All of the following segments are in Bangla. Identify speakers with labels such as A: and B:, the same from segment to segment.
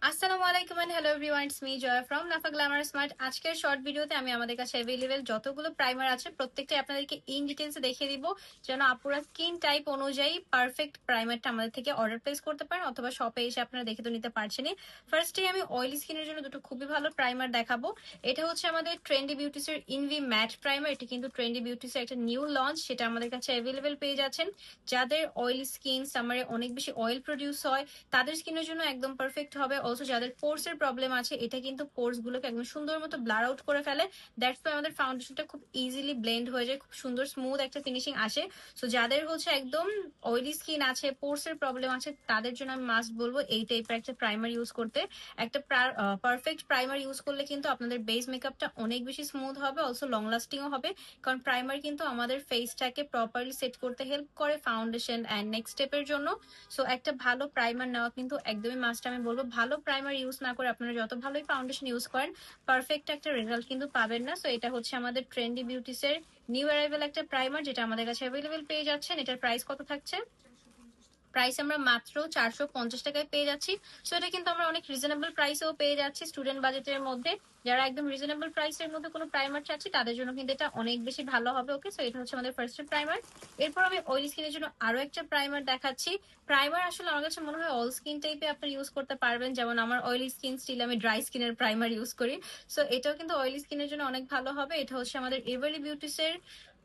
A: আসসালামু আলাইকুম and hello everyone, it's me Jaya from Nafa glamour smart. আজকের শর্ট ভিডিওতে আমি আমাদের কাছে অ্যাভেলেবেল যতগুলো প্রাইমার আছে প্রত্যেকটাই আপনাদেরকে ইন ডিটেলসে দেখিয়ে দিব, যেন আপুরা স্কিন টাইপ অনুযায়ী পারফেক্ট প্রাইমারটা আমাদের থেকে অর্ডার প্লেস করতে পারেন, অথবা শপে এসে আপনারা দেখে তো নিতে পারছেনই। ফার্স্টে আমি অয়েলি স্কিনের জন্য দুটো খুবই ভালো প্রাইমার দেখাবো। এটা হচ্ছে আমাদের ট্রেন্ডি বিউটিসের ইনভি ম্যাট প্রাইমার। এটা কিন্তু ট্রেন্ডি বিউটিসের একটা নিউ লঞ্চ, সেটা আমাদের কাছে অ্যাভেলেবেল পেয়ে যাচ্ছেন। যাদের অয়েলি স্কিন, সামারে অনেক বেশি অয়েল প্রডিউস হয়, তাদের স্কিনের জন্য একদম পারফেক্ট হবে। অলসো যাদের পোর্স এর প্রবলেম আছে, এটা কিন্তু পোর্স গুলোকে একদম সুন্দর মতো ব্লার আউট করে ফেলে। দ্যাটস ওয়াই আমাদের ফাউন্ডেশনটা খুব ইজিলি ব্লেন্ড হয়ে যায়, খুব সুন্দর স্মুথ একটা ফিনিশিং আসে। সো যাদের হচ্ছে একদম অয়েলি স্কিন আছে, পোর্স এর প্রবলেম আছে, তাদের জন্য আমি মাস্ট বলবো এই টাইপের একটা প্রাইমার ইউজ করতে। একটা পারফেক্ট প্রাইমার ইউজ করলে কিন্তু আপনাদের বেস মেকআপটা অনেক বেশি স্মুথ হবে, অলসো লং লাস্টিংও হবে। কারণ প্রাইমার কিন্তু আমাদের ফেসটাকে প্রপারলি সেট করতে হেল্প করে ফাউন্ডেশন অ্যান্ড নেক্সট স্টেপের জন্য। সো একটা ভালো প্রাইমার নেওয়া কিন্তু একদমই মাস্ট। আমি বলবো ভালো প্রাইমার ইউজ না করে আপনারা যত ভালোই ফাউন্ডেশন ইউজ করেন, পারফেক্ট একটা রেজাল্ট কিন্তু পাবেন না। সো এটা হচ্ছে আমাদের ট্রেন্ডি বিউটিসের নিউ অ্যারাইভেল একটা প্রাইমার, যেটা আমাদের কাছে অ্যাভেলেবেল পেয়ে যাচ্ছেন। এটার প্রাইস কত থাকছে? প্রাইস আমরা মাত্র 450 টাকায় পেয়ে যাচ্ছি। সো এটা কিন্তু আমরা অনেক রিজনেবল প্রাইসেও পেয়ে যাচ্ছি স্টুডেন্ট বাজেটের মধ্যে। যারা একদম রিজনেবল প্রাইসের মধ্যে কোনো প্রাইমার চাচ্ছি, তাদের জন্য কিন্তু এটা অনেক বেশি ভালো হবে। ওকে, সো এটা হচ্ছে আমাদের ফার্স্ট প্রাইমার। এরপর আমি অয়েলি স্কিনের জন্য আরো একটা প্রাইমার দেখাচ্ছি। প্রাইমার আসলে আমার কাছে মনে হয় অল স্কিন টাইপে আপনি ইউজ করতে পারবেন। যেমন আমার অয়েলি স্কিন, স্টিল আমি ড্রাই স্কিনের প্রাইমার ইউজ করি। সো এটাও কিন্তু অয়েলি স্কিনের জন্য অনেক ভালো হবে। এটা হচ্ছে আমাদের এভারলি বিউটিসের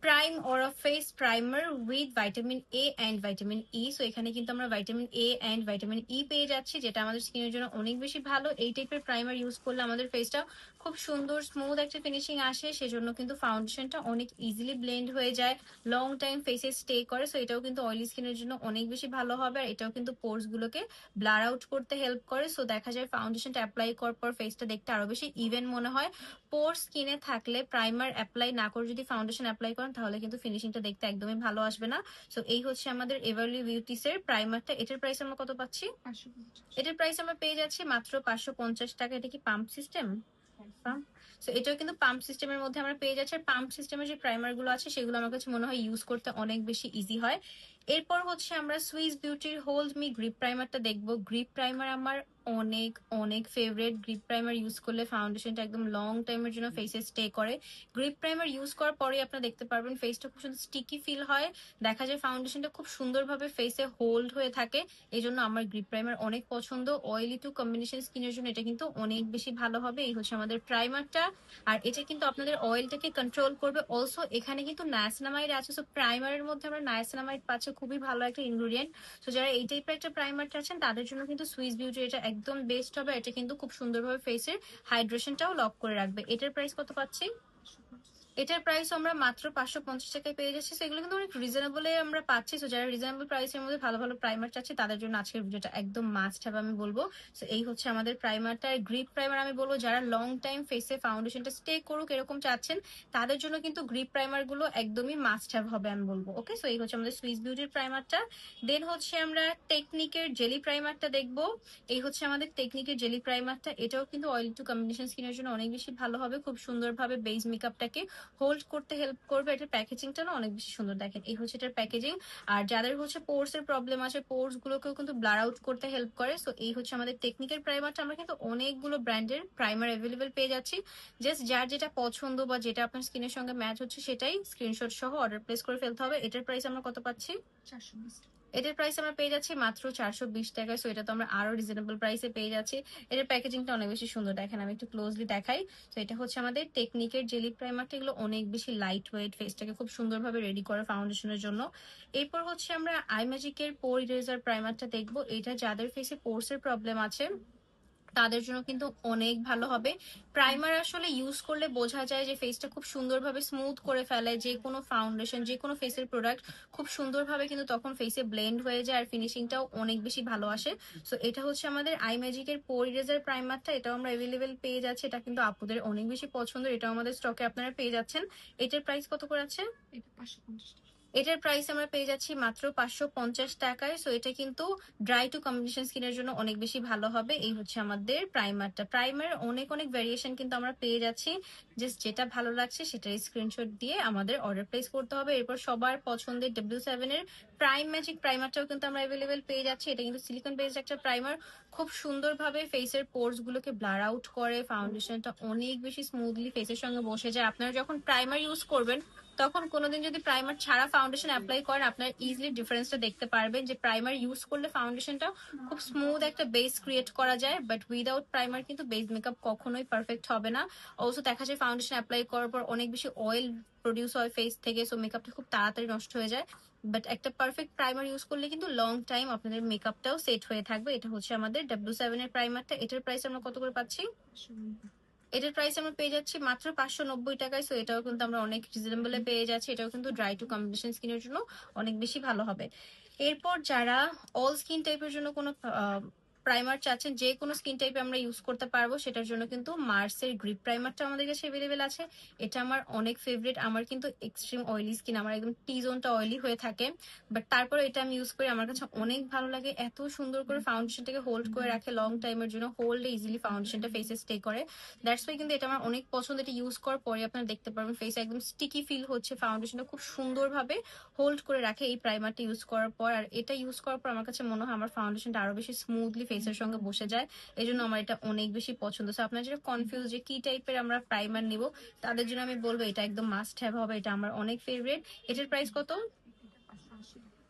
A: prime aura face primer with vitamin A and vitamin E. So এখানে কিন্তু আমরা vitamin A and vitamin E পেয়ে যাচ্ছি, যেটা আমাদের স্কিনের জন্য অনেক বেশি ভালো। এই টাইপের প্রাইমার ইউজ করলে আমাদের ফেসটা খুব সুন্দর স্মুথ একটা ফিনিশিং আসে, সেজন্য কিন্তু ফাউন্ডেশনটা অনেক ইজিলি ব্লেন্ড হয়ে যায়, লং টাইম ফেসে স্টে করে। সো এটাও কিন্তু অয়েলি স্কিনের জন্য অনেক বেশি ভালো হবে। আর এটাও কিন্তু পোর্স গুলোকে ব্লার আউট করতে হেল্প করে। সো দেখা যায় ফাউন্ডেশনটা অ্যাপ্লাই করার পর ফেসটা দেখতে আরো বেশি ইভেন মনে হয়। পোর স্কিনে থাকলে প্রাইমার অ্যাপ্লাই না করে যদি ফাউন্ডেশন অ্যাপ্লাই করেন, তাহলে কিন্তু ফিনিশিংটা দেখতে একদমই ভালো আসবে না। সো এই হচ্ছে আমাদের এভারলি বিউটিসের প্রাইমারটা। এটার প্রাইস আমরা কত পাচ্ছি? এটার প্রাইস আমরা পেয়ে যাচ্ছি মাত্র 550 টাকা। এটা কি পাম্প সিস্টেম? সো এটাও কিন্তু পাম্প সিস্টেমের মধ্যে আমরা পেয়ে যাচ্ছি। আর পাম্প সিস্টেমের যে প্রাইমার গুলো আছে, সেগুলো আমার কাছে মনে হয় ইউজ করতে অনেক বেশি ইজি হয়। এরপর হচ্ছে আমরা সুইস বিউটির হোল্ড মি গ্রিপ প্রাইমারটা দেখবো। গ্রিপ প্রাইমার আমার অনেক অনেক ফেভারিট। গ্রিপ প্রাইমার ইউজ করলে ফাউন্ডেশনটা একদম লং টাইমের জন্য ফেসে স্টে করে। গ্রিপ প্রাইমার ইউজ করার পরে আপনারা দেখতে পারবেন ফেসটা খুব সুন্দর স্টিকি ফিল হয়। দেখা যায় ফাউন্ডেশনটা খুব সুন্দরভাবে ফেসে হোল্ড হয়ে থাকে। এই জন্য আমার গ্রিপ প্রাইমার অনেক পছন্দ। অয়েলি টু কম্বিনেশন স্কিনের জন্য এটা কিন্তু অনেক বেশি ভালো হবে। এই হচ্ছে আমাদের প্রাইমারটা। আর এটা কিন্তু আপনাদের অয়েলটাকে কন্ট্রোল করবে। অলসো এখানে কিন্তু নায়াসিনামাইড আছে। সো প্রাইমারের মধ্যে আমরা নায়াসিনামাইড পাচ্ছি, খুবই ভালো একটা ইনগ্রিডিয়েন্ট। তো যারা এই টাইপের একটা প্রাইমার চাচ্ছেন, তাদের জন্য কিন্তু সুইস বিউটি এটা একদম বেস্ট হবে। এটা কিন্তু খুব সুন্দরভাবে ফেসের হাইড্রেশনটাও লক করে রাখবে। এটার প্রাইস কত পাচ্ছি? এটার প্রাইস আমরা মাত্র 550 টাকায় পেয়ে যাচ্ছি। সেগুলো কিন্তু অনেক রিজনেবল আমরা পাচ্ছি। তো যারা রিজনেবল প্রাইসের মধ্যে ভালো ভালো প্রাইমার চাচ্ছে, তাদের জন্য আজকের ভিডিওটা একদম মাস্ট হবে আমি বলবো। তো এই হচ্ছে আমাদের প্রাইমারটা। গ্রিপ প্রাইমার আমি বলবো যারা লং টাইম ফেসে ফাউন্ডেশনটা স্টে করুক এরকম চাচ্ছেন, তাদের জন্য কিন্তু গ্রিপ প্রাইমার গুলো একদমই মাস্ট হ্যাভ হবে আমি বলবো। ওকে, সো এই হচ্ছে আমাদের সুইস বিউটির প্রাইমারটা। দেন হচ্ছে আমরা টেকনিকের জেলি প্রাইমারটা দেখবো। এই হচ্ছে আমাদের টেকনিকের জেলি প্রাইমারটা। এটাও কিন্তু অয়েল টু কম্বিনেশন স্কিনের জন্য অনেক বেশি ভালো হবে। খুব সুন্দরভাবে বেস মেকআপটাকে হোল্ড করতে হেল্প করবে। এটার প্যাকেজিংটা না অনেক বেশি সুন্দর, দেখেন এই হচ্ছে এটার প্যাকেজিং। আর যাদের হচ্ছে পোর্স এর প্রবলেম আছে, পোর্স গুলোকেও কিন্তু ব্লার আউট করতে হেল্প করে। সো এই হচ্ছে আমাদের টেকনিকের প্রাইমারটা। আমরা কিন্তু অনেকগুলো ব্র্যান্ডের প্রাইমার অ্যাভেলেবেল পেয়ে যাচ্ছি। জাস্ট যার যেটা পছন্দ বা যেটা আপনার স্কিনের সঙ্গে ম্যাচ হচ্ছে, সেটাই স্ক্রিনশট সহ অর্ডার প্লেস করে ফেলতে হবে। এটার প্রাইস আমরা কত পাচ্ছি? 420। এটার প্রাইস আমরা পেয়ে যাচ্ছি মাত্র 420 টাকায়। সো এটা তো আমরা আরো রিজনেবল প্রাইসে পেয়ে যাচ্ছি। এটার প্যাকেজিংটা অনেক বেশি সুন্দর, দেখেন আমি একটু ক্লোজলি দেখাই। তো এটা হচ্ছে আমাদের টেকনিকের জেলি প্রাইমারটা। এগুলো অনেক বেশি লাইট ওয়েট, ফেসটাকে খুব সুন্দরভাবে রেডি করে ফাউন্ডেশনের জন্য। এরপর হচ্ছে আমরা আই ম্যাজিকের পোর ইরেজার প্রাইমারটা দেখবো। এটা যাদের ফেসে পোর্স এর প্রবলেম আছে, তাদের জন্য কিন্তু অনেক ভালো হবে। প্রাইমার আসলে ইউজ করলে বোঝা যায় যে ফেসটা খুব সুন্দরভাবে স্মুথ করে ফেলে। যে কোনো ফাউন্ডেশন, যে কোনো ফেসের প্রোডাক্ট খুব সুন্দরভাবে কিন্তু তখন ফেসে ব্লেন্ড হয়ে যায়, আর ফিনিশিংটাও অনেক বেশি ভালো আসে। সো এটা হচ্ছে আমাদের আই ম্যাজিকের পোর ইরেজার প্রাইমারটা। এটাও আমরা অ্যাভেলেবেল পেয়ে যাচ্ছি। এটা কিন্তু আপুদের অনেক বেশি পছন্দ। এটাও আমাদের স্টকে আপনারা পেয়ে যাচ্ছেন। এটার প্রাইস কত করে আছে? এটা 550 টাকা। এটার প্রাইস আমরা পেয়ে যাচ্ছি মাত্র 550 টাকায়। সো এটা কিন্তু ড্রাই টু কম্বিনেশন স্কিনের জন্য অনেক বেশি ভালো হবে। এই হচ্ছে আমাদের প্রাইমারটা। প্রাইমার অনেক অনেক ভ্যারিয়েশন কিন্তু আমরা পেয়ে যাচ্ছি। জাস্ট যেটা ভালো লাগছে সেটার স্ক্রিনশট দিয়ে আমাদের অর্ডার প্লেস করতে হবে। এরপর সবার পছন্দের W7 এর প্রাইম ম্যাজিক প্রাইমারটাও কিন্তু আমরা অ্যাভেলেবেল পেয়ে যাচ্ছি। এটা কিন্তু সিলিকন বেসড একটা প্রাইমার, খুব সুন্দরভাবে ফেসের পোর্স গুলোকে ব্লার আউট করে, ফাউন্ডেশনটা অনেক বেশি স্মুথলি ফেসের সঙ্গে বসে যায়। আপনারা যখন প্রাইমার ইউজ করবেন তখন কোনোদিন যদি প্রাইমার ছাড়া ফাউন্ডেশন অ্যাপ্লাই করেন, আপনারা ইজিলি ডিফারেন্সটা দেখতে পারবেন যে প্রাইমার ইউজ করলে ফাউন্ডেশনটা খুব স্মুথ একটা বেস ক্রিয়েট করা যায়, বাট উইদাউট প্রাইমার কিন্তু বেস মেকআপ কখনোই পারফেক্ট হবে না। অলসো দেখা যায় ফাউন্ডেশন অ্যাপ্লাই করার পর অনেক বেশি অয়েল প্রডিউস হয় ফেস থেকে, সো মেকআপটা খুব তাড়াতাড়ি নষ্ট হয়ে যায়। বাট একটা পারফেক্ট প্রাইমার ইউজ করলে কিন্তু লং টাইম আপনাদের মেকআপটাও সেট হয়ে থাকবে। এটা হচ্ছে আমাদের W7 এর প্রাইমারটা। এটার প্রাইস আমরা কত করে পাচ্ছি? এটার প্রাইস আমরা পেয়ে যাচ্ছি মাত্র 590 টাকায়। সো এটাও কিন্তু আমরা অনেক রিজনেবলে পেয়ে যাচ্ছি। এটাও কিন্তু ড্রাই টু কম্বিনেশন স্কিনের জন্য অনেক বেশি ভালো হবে। এরপর যারা অল স্কিন টাইপের জন্য কোনো প্রাইমার চাচ্ছেন, যে কোনো স্কিন টাইপে আমরা ইউজ করতে পারবো, সেটার জন্য কিন্তু মার্সের গ্রিপ প্রাইমারটা আমাদের কাছে অ্যাভেলেবেল আছে। এটা আমার অনেক ফেভারিট। আমার কিন্তু এক্সট্রিম অয়েলি স্কিন, আমার একদম টি জোনটা অয়েলি হয়ে থাকে, বাট তারপরে এটা আমি ইউজ করি, আমার কাছে অনেক ভালো লাগে। এত সুন্দর করে ফাউন্ডেশনটাকে হোল্ড করে রাখে লং টাইমের জন্য, হোল্ডে ইজিলি ফাউন্ডেশনটা ফেসে স্টে করে। দ্যাটস ওয়াই কিন্তু এটা আমার অনেক পছন্দ। এটা ইউজ করার পরে আপনারা দেখতে পারবেন ফেসে একদম স্টিকি ফিল হচ্ছে, ফাউন্ডেশনটা খুব সুন্দরভাবে হোল্ড করে রাখে এই প্রাইমারটা ইউজ করার পর। আর এটা ইউজ করার পর আমার কাছে মনে হয় আমার ফাউন্ডেশনটা আরো বেশি স্মুথলি ফেসের সঙ্গে বসে যায়। এই জন্য আমার এটা অনেক বেশি পছন্দ। সো আপনারা যেটা কনফিউজ যে কি টাইপের আমরা প্রাইমার নিব, তাদের জন্য আমি বলবো এটা একদম মাস্ট হ্যাভ হবে। এটা আমার অনেক ফেভারিট। এটার প্রাইস কত?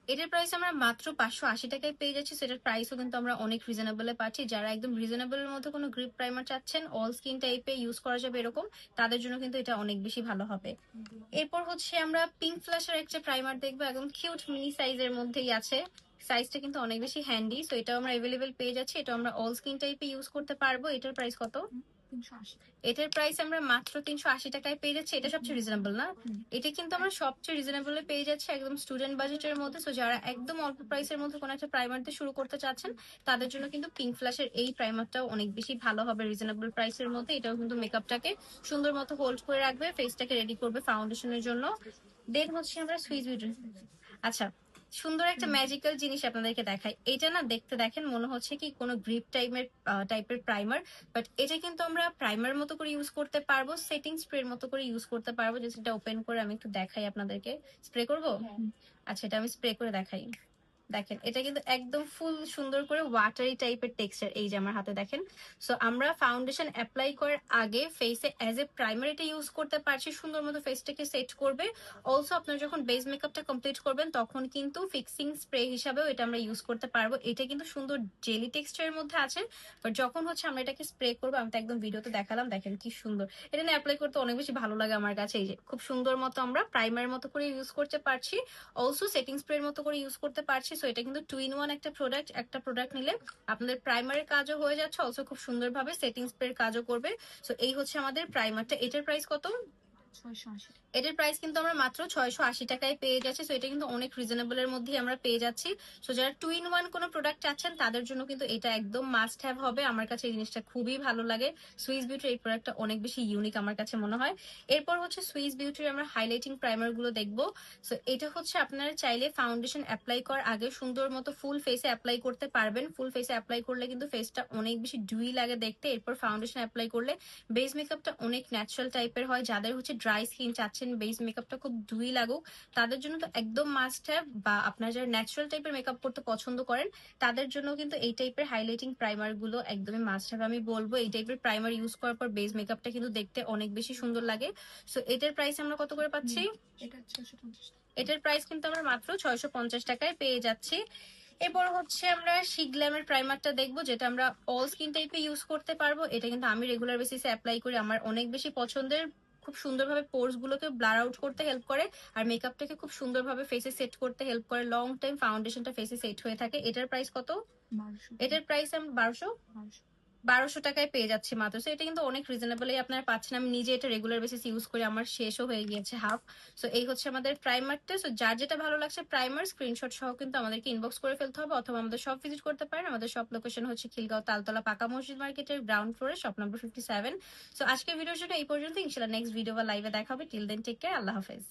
A: এটার প্রাইস আমরা মাত্র 580 টাকায় পেয়ে যাচ্ছি। সেটার প্রাইসও কিন্তু আমরা অনেক রিজনেবলে পাচ্ছি। যারা একদম রিজনেবলের মধ্যে কোনো গ্রিপ প্রাইমার চাচ্ছেন, অল স্কিন টাইপে ইউজ করা যাবে এরকম, তাদের জন্য কিন্তু এটা অনেক বেশি ভালো হবে। এরপর হচ্ছে আমরা পিঙ্ক ফ্ল্যাশের একটা প্রাইমার দেখবো, একদম কিউট মিনি সাইজের মধ্যেই আছে। সাইজটা কিন্তু অনেক বেশি হ্যান্ডি। সো এটাও আমরা অ্যাভেলেবেল পেয়ে যাচ্ছি। এটা আমরা অল স্কিন টাইপে ইউজ করতে পারবো। এটার প্রাইস কত? এটার প্রাইস আমরা মাত্র 380 টাকায় পেয়ে যাচ্ছি। এটা সবচেয়ে রিজনেবল না? এটা কিন্তু আমরা সবচেয়ে রিজনেবল পেয়ে যাচ্ছি একদম স্টুডেন্ট বাজেটের মধ্যে। সো যারা একদম অল্প প্রাইসের মধ্যে কোনো একটা প্রাইমার দিয়ে শুরু করতে চাচ্ছেন, তাদের জন্য কিন্তু পিঙ্ক ফ্ল্যাশের এই প্রাইমারটাও অনেক বেশি ভালো হবে রিজনেবল প্রাইসের মধ্যে। এটাও কিন্তু মেকআপটাকে সুন্দর মতো হোল্ড করে রাখবে, ফেসটাকে রেডি করবে ফাউন্ডেশনের জন্য। দেন হচ্ছে আমরা সুইস বিউটি। আচ্ছা, সুন্দর একটা ম্যাজিক্যাল জিনিস আপনাদেরকে দেখাই। এটা না দেখতে দেখেন মনে হচ্ছে কি কোনো গ্রিপ টাইপের প্রাইমার, বাট এটা কিন্তু আমরা প্রাইমার মতো করে ইউজ করতে পারবো, সেটিং স্প্রের মতো করে ইউজ করতে পারবো। যেটা ওপেন করে আমি একটু দেখাই আপনাদেরকে। স্প্রে করব? আচ্ছা, এটা আমি স্প্রে করে দেখাই। দেখেন এটা কিন্তু একদম ফুল সুন্দর করে ওয়াটারি টাইপের টেক্সচার। এই যে আমার হাতে দেখেন। সো আমরা ফাউন্ডেশন অ্যাপ্লাই করার আগে ফেসে অ্যাজ এ প্রাইমার এটা ইউজ করতে পারছি, সুন্দর মতো ফেসটাকে সেট করবে। অলসো আপনারা যখন বেস মেকআপটা কমপ্লিট করবেন তখন কিন্তু ফিক্সিং স্প্রে হিসাবেও এটা আমরা ইউজ করতে পারবো। এটা কিন্তু সুন্দর জেলি টেক্সচারের মধ্যে আছে, বাট যখন হচ্ছে আমরা এটাকে স্প্রে করবো, আমি তো একদম ভিডিওতে দেখালাম, দেখেন কি সুন্দর। এটা নিয়ে অ্যাপ্লাই করতে অনেক বেশি ভালো লাগে আমার কাছে। এই যে খুব সুন্দর মতো আমরা প্রাইমারের মতো করে ইউজ করতে পারছি, অলসো সেটিং স্প্রে এর মতো করে ইউজ করতে পারছি। সো এটা কিন্তু 2 in 1 একটা প্রোডাক্ট। একটা প্রোডাক্ট নিলে আপনাদের প্রাইমারের কাজও হয়ে যাচ্ছে, অলসো খুব সুন্দরভাবে সেটিং স্প্রে এর কাজও করবে। সো এই হচ্ছে আমাদের প্রাইমারটা। এটার প্রাইস কত? এটার প্রাইস কিন্তু আমরা মাত্র 680 টাকায় পেয়ে যাচ্ছি। সো এটা কিন্তু অনেক রিজনেবল এর মধ্যেই আমরা পেয়ে যাচ্ছি। সো যারা 2 in 1 কোনো প্রোডাক্ট চাচ্ছেন, তাদের জন্য কিন্তু এটা একদম মাস্ট হ্যাভ হবে। আমার কাছে এই জিনিসটা খুবই ভালো লাগে। সুইস বিউটির এই প্রোডাক্টটা অনেক বেশি ইউনিক আমার কাছে মনে হয়। এরপর হচ্ছে সুইস বিউটির আমরা হাইলাইটিং প্রাইমার গুলো দেখবো। সো এটা হচ্ছে আপনারা চাইলে ফাউন্ডেশন অ্যাপ্লাই করার আগে সুন্দর মতো ফুল ফেসে অ্যাপ্লাই করতে পারবেন। ফুল ফেসে অ্যাপ্লাই করলে কিন্তু ফেসটা অনেক বেশি ডুই লাগে দেখতে। এরপর ফাউন্ডেশন অ্যাপ্লাই করলে বেস মেকআপটা অনেক ন্যাচারাল টাইপের হয়। যাদের হচ্ছে ড্রাই স্কিন চাচ্ছেন বেস মেকআপটা খুব ডুই লাগুক, তাদের জন্য তো একদম মাস্ট হ্যাভ। বা আপনারা যারা ন্যাচারাল টাইপের মেকআপ করতে পছন্দ করেন, তাদের জন্য কিন্তু এই টাইপের হাইলাইটিং প্রাইমার গুলো একদমই মাস্ট হ্যাভ। আমি বলবো এই টাইপের প্রাইমার ইউজ করার পর বেস মেকআপটা কিন্তু দেখতে অনেক বেশি সুন্দর লাগে। সো এটার প্রাইস আমরা কত করে পাচ্ছি? এটার প্রাইস কিন্তু আমরা মাত্র 650 টাকায় পেয়ে যাচ্ছি। এরপর হচ্ছে আমরা শিগ্ল্যামের প্রাইমারটা দেখবো, যেটা আমরা অল স্কিন টাইপে ইউজ করতে পারবো। এটা কিন্তু আমি রেগুলার বেসিসে অ্যাপ্লাই করি, আমার অনেক বেশি পছন্দের। খুব সুন্দরভাবে পোর্স গুলোকে ব্লার আউট করতে হেল্প করে, আর মেকআপটাকে খুব সুন্দরভাবে ফেসে সেট করতে হেল্প করে। লং টাইম ফাউন্ডেশনটা ফেসে সেট হয়ে থাকে। এটার প্রাইস কত? এটার প্রাইস আমি 1200 টাকায় পেয়ে যাচ্ছি মাত্র। সো এটা কিন্তু অনেক রিজনেবলই আপনারা পাচ্ছেন। আমি নিজে এটা রেগুলার বেসিস ইউজ করি, আমার শেষও হয়ে গিয়েছে হাফ। সো এই হচ্ছে আমাদের প্রাইমারটা। সো যার যেটা ভালো লাগছে প্রাইমার স্ক্রিনশট সহ কিন্তু আমাদেরকে ইনবক্স করে ফেলতে হবে, অথবা আমাদের শপ ভিজিট করতে পারেন। আমাদের শপ লোকেশন হচ্ছে খিলগাঁও তালতলা পাকা মসজিদ মার্কেটের গ্রাউন্ড ফ্লোরে, শপ নাম্বার 57। সো আজকের ভিডিওর জন্য এই পর্যন্ত। ইনশাআল্লাহ নেক্সট ভিডিও বা লাইভে দেখা হবে। টিল দেন টেক কেয়ার, আল্লাহ হাফেজ।